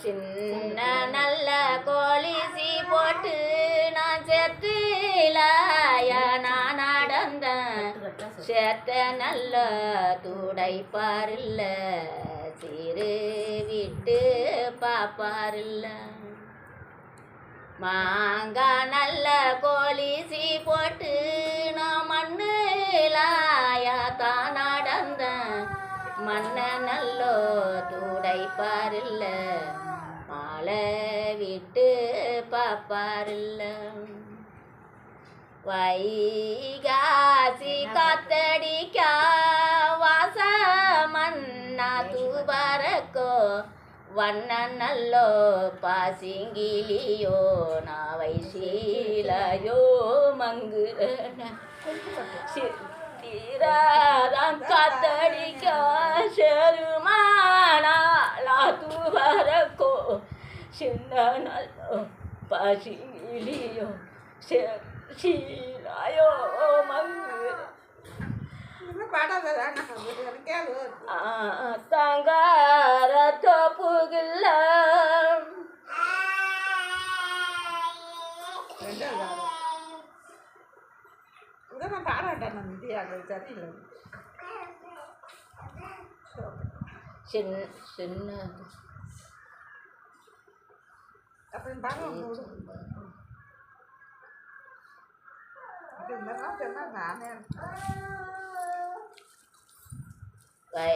சின்ன நல்ல கோழிசி போட்டு நான் செத்திலாய நான் நடந்தேன் சேர்த்த நல்ல துடைப்பாரில்ல சீரு விட்டு பாப்பாரில்ல மாங்கா நல்ல கோழிசி போட்டு நான் மண்ணுலாய தான் நடந்தேன் மண்ண நல்லோ துடைப்பாரில்ல மாலை விட்டு பாப்பாரில்ல வைகாசி காத்தடிக்க வாச மண்ணா தூபரக்கோ வண்ண நல்லோ பாசிங்கிலியோ நாவை சீலையோ மங்கு தீராதான் காத்தடிக்க செருமானா தூவரக்கோ சின்ன நல்லோ பாசிங்கிலியோ சீலையோ மங்கு தங்கார தோப்புகில்ல சின்ன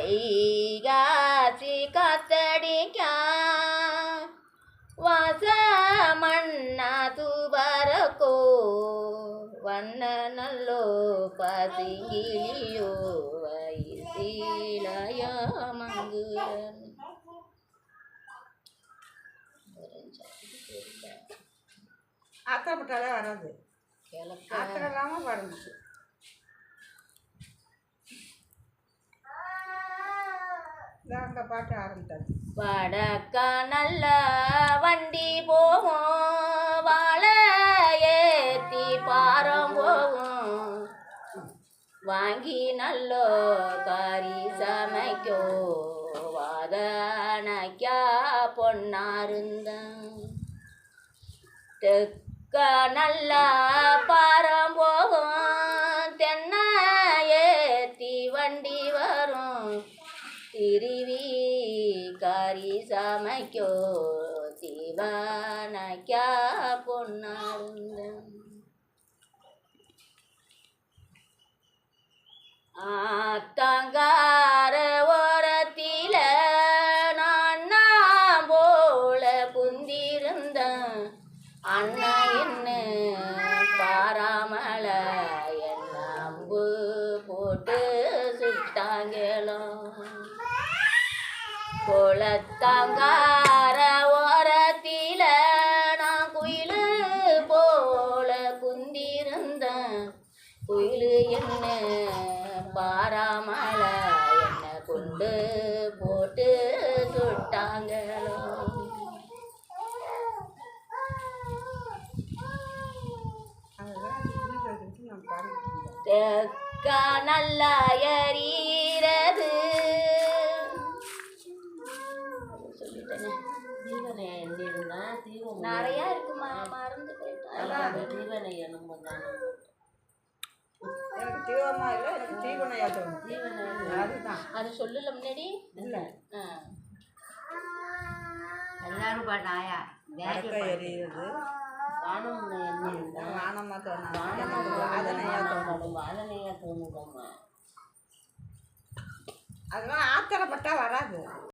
வைகாசி காத்தடிக்க வாச மண்ணா தூபரக்கோ வண்ண நல்லோ பாசிங்கிலியோ வைசீலய மங்குரன் ஆத்திரப்பட்டாலே வராது ஆத்திரம் இல்லாமல் பாருங்க அந்த பாட்டு ஆரம்பித்தாரு வடக்க நல்ல வண்டி போகும் வாழை ஏற்றி பாரம் போகும் வாங்கி நல்லோ கறி சமைக்கோ வாதனைக்கா பொன்னாருந்தன் தெக்க நல்ல பாரம் போகும் தென்னை ஏற்றி வண்டி வரும் திருவி கறி சமைக்கோ தீவனைக்கா பொன்னாருந்தன் ஆத்தங்கார ஓரத்தில நான் போல குந்திருந்தேன் அண்ணா என்ன பாராமல என்ன அம்பு போட்டு சுட்டாங்களோ குளத்தங்கார ஓரத்தில நான் குயிலு போல குந்திருந்தேன் குயிலு என்ன பாராமல என்ன கொண்டு போட்டு சுட்டாங்களோ தெக்க நல்லா எறிகிறது நிறையா இருக்குமா மறந்து போயிட்டேன் அது சொல்லல முன்னாடி இல்லை எல்லாரும் பாட்டாயா எறிகிறது அதெல்லாம் ஆத்திரப்பட்டா வராது.